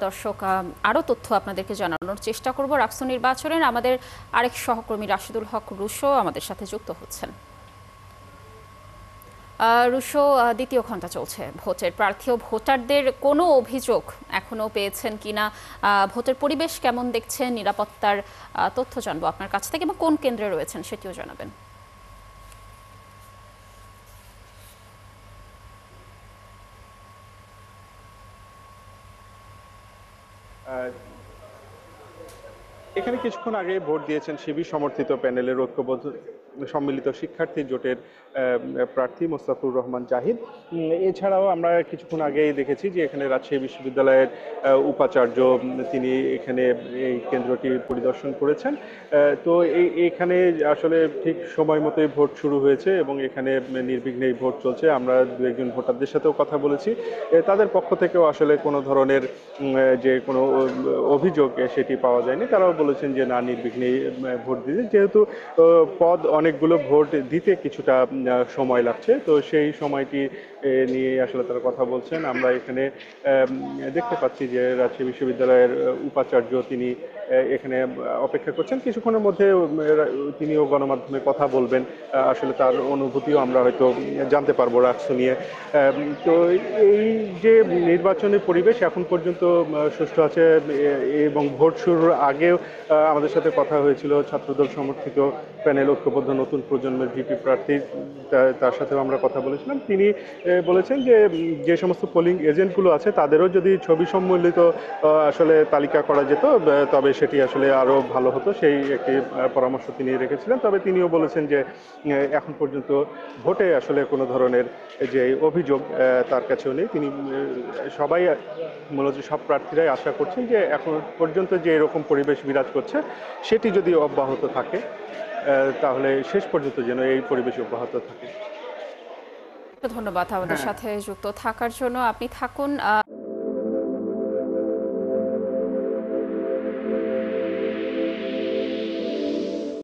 দর্শক, আরও তথ্য আপনাদেরকে জানানোর চেষ্টা করব। রাকসু নির্বাচনের আমাদের আরেক সহকর্মী রাশিদুল হক রুশো আমাদের সাথে যুক্ত হচ্ছেন। রুশো, দ্বিতীয় ঘন্টা চলছে ভোটের। প্রার্থী ও ভোটারদের কোনো অভিযোগ এখনো পেয়েছেন কিনা, ভোটের পরিবেশ কেমন দেখছেন, নিরাপত্তার তথ্য জানবো আপনার কাছ থেকে, এবং কোন কেন্দ্রে রয়েছেন সেটিও জানাবেন। এখানে কিছুক্ষণ আগে ভোট দিয়েছেন শিবির সমর্থিত প্যানেলের ঐক্যবদ্ধ সম্মিলিত শিক্ষার্থী জোটের প্রার্থী মোস্তাফুর রহমান জাহিদ। এছাড়াও আমরা কিছুক্ষণ আগেই দেখেছি যে এখানে রাজশাহী বিশ্ববিদ্যালয়ের উপাচার্য তিনি এখানে এই কেন্দ্রটি পরিদর্শন করেছেন। তো এখানে আসলে ঠিক সময় মতোই ভোট শুরু হয়েছে এবং এখানে নির্বিঘ্নেই ভোট চলছে। আমরা দু একজন ভোটারদের সাথেও কথা বলেছি, তাদের পক্ষ থেকেও আসলে কোনো ধরনের যে কোনো অভিযোগ সেটি পাওয়া যায়নি। তারাও বলেছেন যে না, নির্বিঘ্নে ভোট দিতে, যেহেতু পদ অনেকগুলো, ভোট দিতে কিছুটা সময় লাগছে, তো সেই সময়টি নিয়ে আসলে তারা কথা বলছেন। আমরা এখানে দেখতে পাচ্ছি যে রাজশাহী বিশ্ববিদ্যালয়ের উপাচার্য তিনি এখানে অপেক্ষা করছেন। কিছুক্ষণের মধ্যে তিনিও গণমাধ্যমে কথা বলবেন, আসলে তার অনুভূতিও আমরা হয়তো জানতে পারবো রাকসু নিয়ে। তো এই যে নির্বাচনের পরিবেশ এখন পর্যন্ত সুষ্ঠু আছে, এবং ভোট শুরুর আগেও আমাদের সাথে কথা হয়েছিল ছাত্রদল সমর্থিত প্যানেল ঐক্যবদ্ধ নতুন প্রজন্মের ভিপি প্রার্থী, তার সাথেও আমরা কথা বলেছিলাম। তিনি বলেছেন যে যে সমস্ত পোলিং এজেন্টগুলো আছে তাদেরও যদি ছবি সম্মিলিত আসলে তালিকা করা যেত তবে সেটি আসলে আরও ভালো হতো, সেই একটি পরামর্শ তিনি রেখেছিলেন। তবে তিনিও বলেছেন যে এখন পর্যন্ত ভোটে আসলে কোনো ধরনের যে অভিযোগ তার কাছেও নেই। তিনি সবাই মূলত সব প্রার্থীরাই আশা করছেন যে এখন পর্যন্ত যে এরকম পরিবেশ বিরাজ করছে সেটি যদি অব্যাহত থাকে তাহলে শেষ পর্যন্ত যেন এই পরিবেশ অব্যাহত থাকে। ধন্যবাদ আমাদের সাথে যুক্ত থাকার জন্য। আপনি থাকুন।